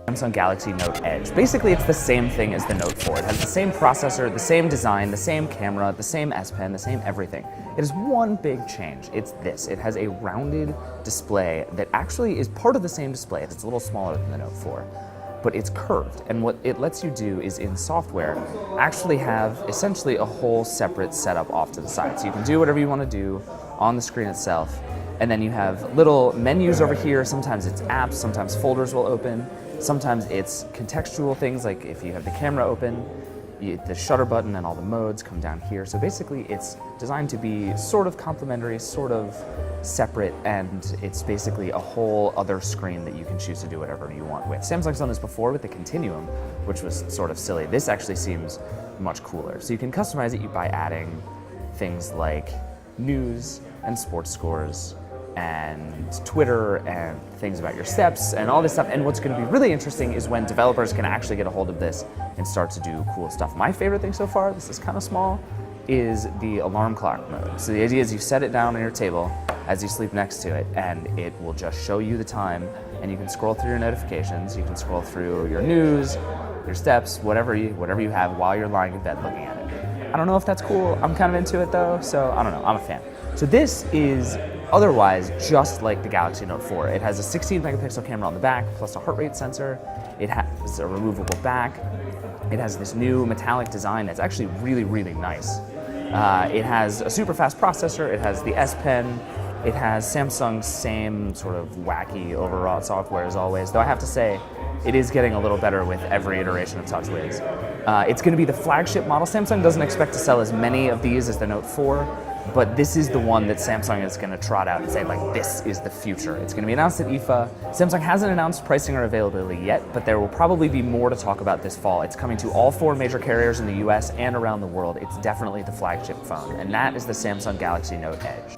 Samsung Galaxy Note Edge. Basically, it's the same thing as the Note 4. It has the same processor, the same design, the same camera, the same S Pen, the same everything. It has one big change. It's this. It has a rounded display that actually is part of the same display. It's a little smaller than the Note 4, but it's curved. And what it lets you do is, in software, actually have essentially a whole separate setup off to the side. So you can do whatever you want to do on the screen itself. And then you have little menus over here. Sometimes it's apps, sometimes folders will open. Sometimes it's contextual things, like if you have the camera open, the shutter button and all the modes come down here. So basically it's designed to be sort of complementary, sort of separate, and it's basically a whole other screen that you can choose to do whatever you want with. Samsung's done this before with the Continuum, which was sort of silly. This actually seems much cooler. So you can customize it by adding things like news and sports scores and Twitter and things about your steps and all this stuff. And what's going to be really interesting is when developers can actually get a hold of this and start to do cool stuff. My favorite thing so far, this is kind of small, is the alarm clock mode. So the idea is you set it down on your table as you sleep next to it, and it will just show you the time, and you can scroll through your notifications, you can scroll through your news, your steps, whatever you have while you're lying in bed looking at it. I don't know if that's cool. I'm kind of into it though, so I don't know, I'm a fan. So this is otherwise just like the Galaxy Note 4. It has a 16 megapixel camera on the back, plus a heart rate sensor. It has a removable back. It has this new metallic design that's actually really, really nice. It has a super fast processor. It has the S Pen. It has Samsung's same sort of wacky overwrought software as always, though I have to say, it is getting a little better with every iteration of TouchWiz. It's going to be the flagship model. Samsung doesn't expect to sell as many of these as the Note 4, but this is the one that Samsung is going to trot out and say, like, this is the future. It's going to be announced at IFA. Samsung hasn't announced pricing or availability yet, but there will probably be more to talk about this fall. It's coming to all 4 major carriers in the US and around the world. It's definitely the flagship phone, and that is the Samsung Galaxy Note Edge.